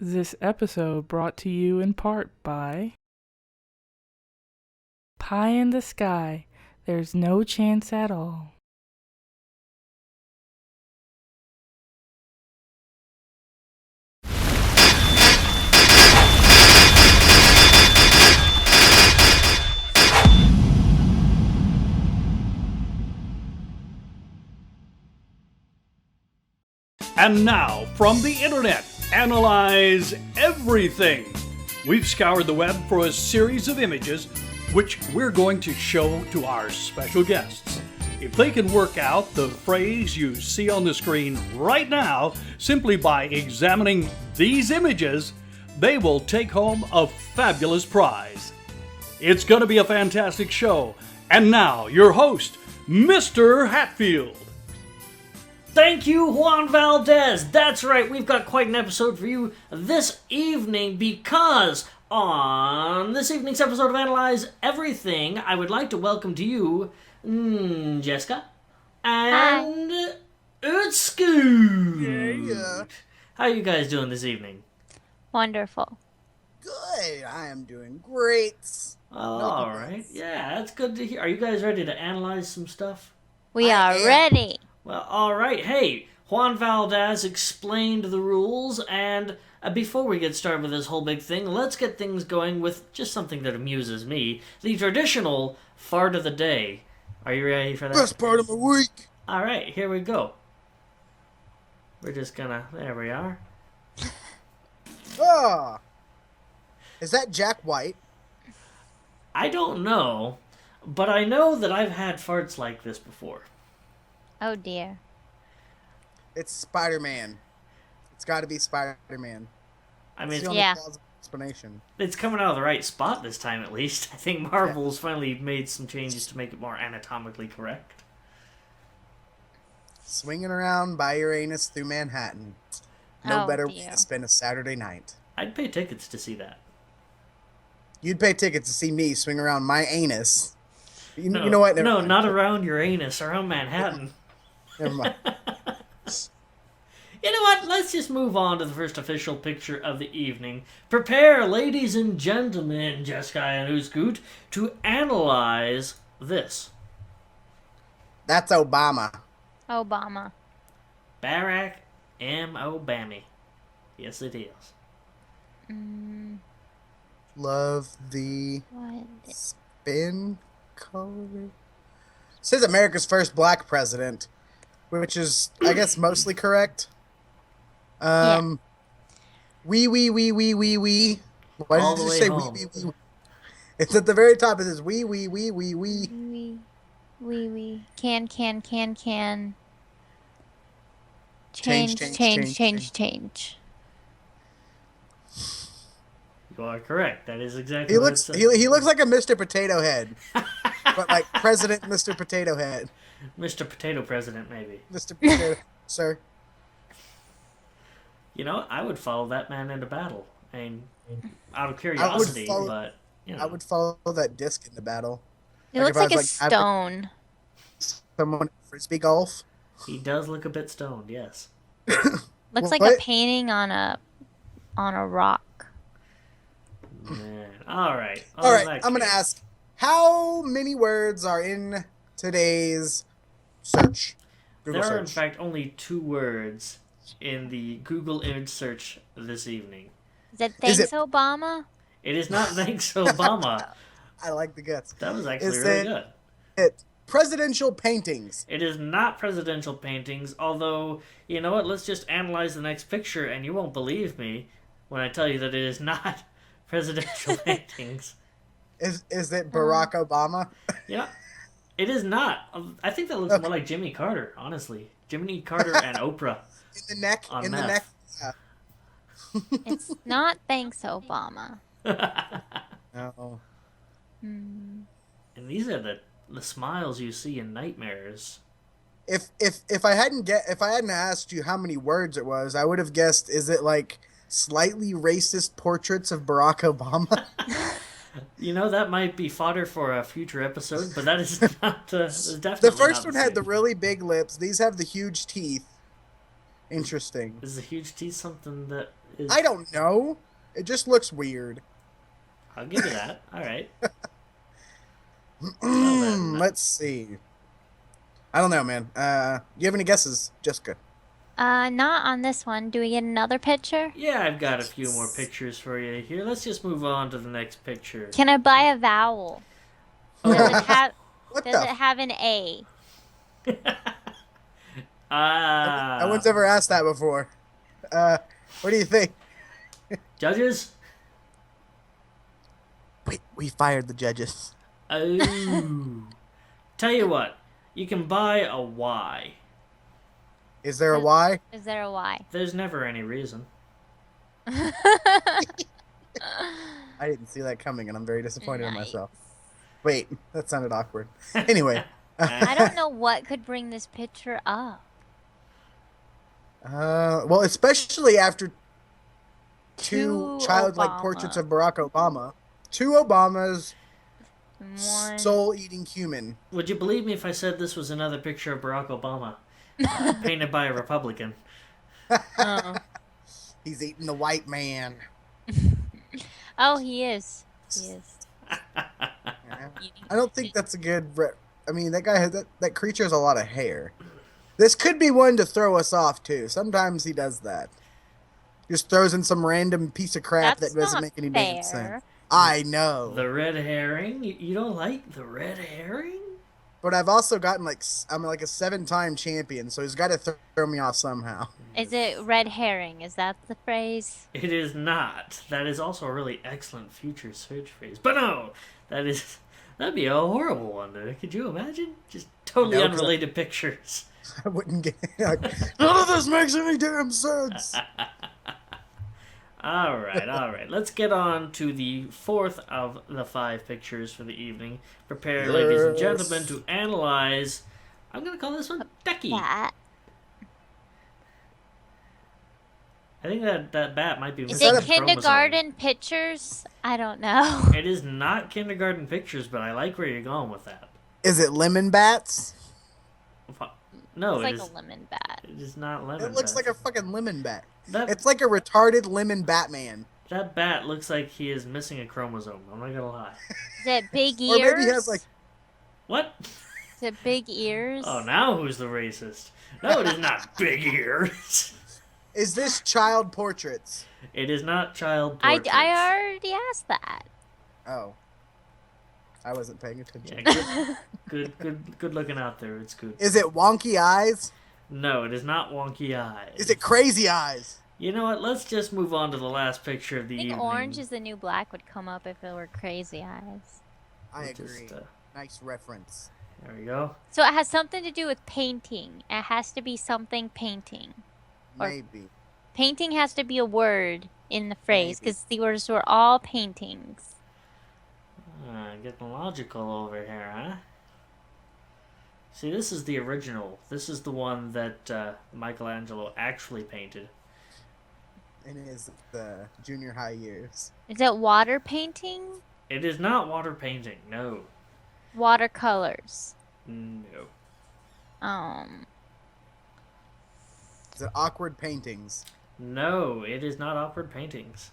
This episode brought to you in part by Pie in the Sky. There's no chance at all. And now, from the internet, analyze everything. We've scoured the web for a series of images, which we're going to show to our special guests. If they can work out the phrase you see on the screen right now, simply by examining these images, they will take home a fabulous prize. It's going to be a fantastic show. And now, your host, Mr. Hatfield. Thank you, Juan Valdez. That's right, we've got quite an episode for you this evening because on this evening's episode of Analyze Everything, I would like to welcome to you Jeska and ooTscooT. Yeah. How are you guys doing this evening? Wonderful. Good. I am doing great. All right. Yeah, that's good to hear. Are you guys ready to analyze some stuff? We I are am. ready. Well, all right. Hey, Juan Valdez explained the rules, and before we get started with this whole big thing, let's get things going with just something that amuses me, the traditional fart of the day. Are you ready for that? Best part of my week. All right, here we go. We're just gonna... There we are. Ah. Is that Jack White? I don't know, but I know that I've had farts like this before. Oh dear. It's Spider-Man. It's got to be Spider-Man. I mean, It's it's, the only Yeah. plausible explanation. it's coming out of the right spot this time, at least. I think Marvel's finally made some changes to make it more anatomically correct. Swinging around by your anus through Manhattan. No Oh, better way dear. to spend a Saturday night. I'd pay tickets to see that. You'd pay tickets to see me swing around my anus. You know what? Never No, mind. not around Uranus, around Manhattan. Never mind. You know what? Let's just move on to the first official picture of the evening. Prepare, ladies and gentlemen, Jeska and ooTscooT, to analyze this. That's Obama. Obama. Barack M. Obama. Yes, it is. Love the What? spin color. Says America's first black president, which is, I guess, mostly correct. Wee. Why All did the you way say home. wee? It's at the very top. It says wee. We. Can. Change. Change. You are correct. That is exactly He what looks it says. he looks like a Mr. Potato Head, but like President Mr. Potato Head, Mr. Potato President, maybe. Mr. Potato Sir. You know, I would follow that man into battle. I mean, out of curiosity, follow- but, you know. I would follow that disc in the battle. It Like looks if I like a was, like, stone. Someone frisbee golf. He does look a bit stoned, yes. Looks like What? a painting on a rock. Man. All right. All right, that I'm gonna case. ask, how many words are in today's search? Google There are, in search. fact, only 2 words in the Google image search this evening. Is it Is thanks it- Obama? It is not thanks Obama. I like the guts. That was actually Is really it- good. It presidential paintings. It is not presidential paintings, although, you know what, let's just analyze the next picture and you won't believe me when I tell you that it is not presidential paintings. Is it Barack Obama? Yeah, it is not. I think that looks more like Jimmy Carter, honestly. Jimmy Carter and Oprah. In the neck. On in the meth. neck. Yeah. It's not thanks Obama. No. Hmm. And these are the smiles you see in nightmares. If I hadn't asked you how many words it was, I would have guessed. Is it like slightly racist portraits of Barack Obama? You know, that might be fodder for a future episode, but that is not. Is definitely The first not one had the same. really big lips. These have the huge teeth. Interesting. Is the huge teeth something that Is, I don't know. It just looks weird. I'll give you that. All right. Well then, Let's see. I don't know, man. You have any guesses, Jessica? Not on this one. Do we get another picture? yeah, I've got a few more pictures for you here. Let's just move on to the next picture. Can I buy a vowel? Oh, Does it have What does the? it have an A? No one's ever asked that before. What do you think? Judges? We fired the judges. Oh. Tell you what, you can buy a Y. Is there a Y? Is there a Y? There's never any reason. I didn't see that coming, and I'm very disappointed in Nice. myself. Wait, that sounded awkward. Anyway, I don't know what could bring this picture up. well, especially after two Two childlike Obama. portraits of Barack Obama, two Obamas, One. soul-eating human. Would you believe me if I said this was another picture of Barack Obama? Painted by a Republican. Oh. He's eating the white man. Oh, he is. He is. I don't think that's a good. I mean, that guy has that creature has a lot of hair. This could be one to throw us off too. Sometimes he does that. Just throws in some random piece of crap That's that doesn't not make any damn fair. sense. I know, The red herring? You don't like the red herring? but I've also gotten I'm like a 7-time champion, so he's got to throw me off somehow. Is it red herring? Is that the phrase? It is not. That is also a really excellent future search phrase. But no, that'd be a horrible one. Could you imagine? Just totally No, 'cause unrelated pictures. I wouldn't get. None of this makes any damn sense. All right. Let's get on to the fourth of the 5 pictures for the evening. Prepare, ladies and gentlemen, to analyze. I'm going to call this one Ducky. That. I think that bat might be Is missing it a chromosome. kindergarten pictures? I don't know. It is not kindergarten pictures, but I like where you're going with that. Is it lemon bats? No, It's it like is. a lemon bat. It is not lemon. It looks bat. like a fucking lemon bat. That It's like a retarded lemon Batman. that bat looks like he is missing a chromosome. I'm not gonna lie. Is it big Or ears? maybe he has like. What? Is it big ears? Oh, now who's the racist? No, it is not big ears. Is this child portraits? It is not child I portraits. already asked that. Oh. I wasn't paying attention. Yeah, good looking out there. It's good. Is it wonky eyes? No, it is not wonky eyes. Is it crazy eyes? You know what? Let's just move on to the last picture of the I think evening. orange is the new black would come up if it were crazy eyes. I We'll agree. just, Nice reference. there we go. So it has something to do with painting. It has to be something painting. Or- Maybe. Painting has to be a word in the phrase Maybe. because the words were all paintings. Getting logical over here, huh? See, this is the original. This is the one that Michelangelo actually painted. In his junior high years. Is it water painting? It is not water painting. No. Watercolors. No. Is it awkward paintings? No, it is not awkward paintings.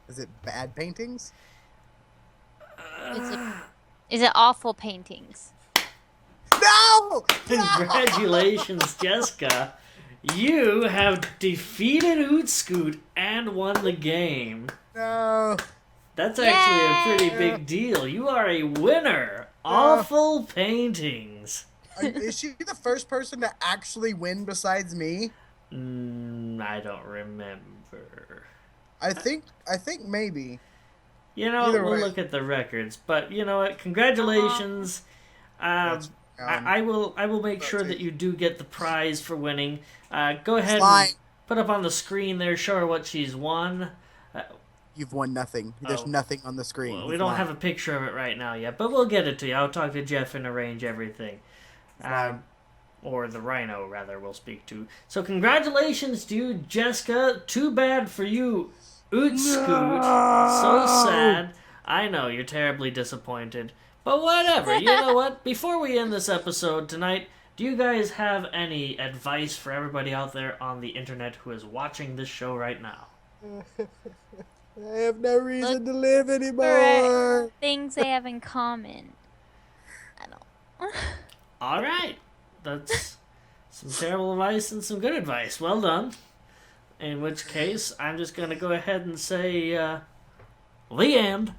Is it bad paintings? Is it awful paintings? No! Congratulations, Jeska. You have defeated ooTscooT and won the game. No. That's actually a pretty Yay! big deal. You are a winner. Awful paintings. Is she the first person to actually win besides me? I don't remember. I think maybe. You know, Either we'll way. look at the records. But you know what? Congratulations. I will make sure that you do get the prize for winning. Go ahead Slime. and put up on the screen there. Show her what she's won. You've won nothing. There's Oh. nothing on the screen. Well, You've we don't won. have a picture of it right now yet, but we'll get it to you. I'll talk to Jeff and arrange everything. Slime. Or the rhino, rather, we'll speak to. So congratulations to you, Jeska. Too bad for you, ooTscooT. So sad. I know, you're terribly disappointed. But whatever. You know what? Before we end this episode tonight, do Do you guys have any advice for everybody out there on the internet who is watching this show right now? I have no reason to live For anymore. things they have in common. I don't. All right. That's some terrible advice and some good advice. Well done. In which case, I'm just going to go ahead and say, the end.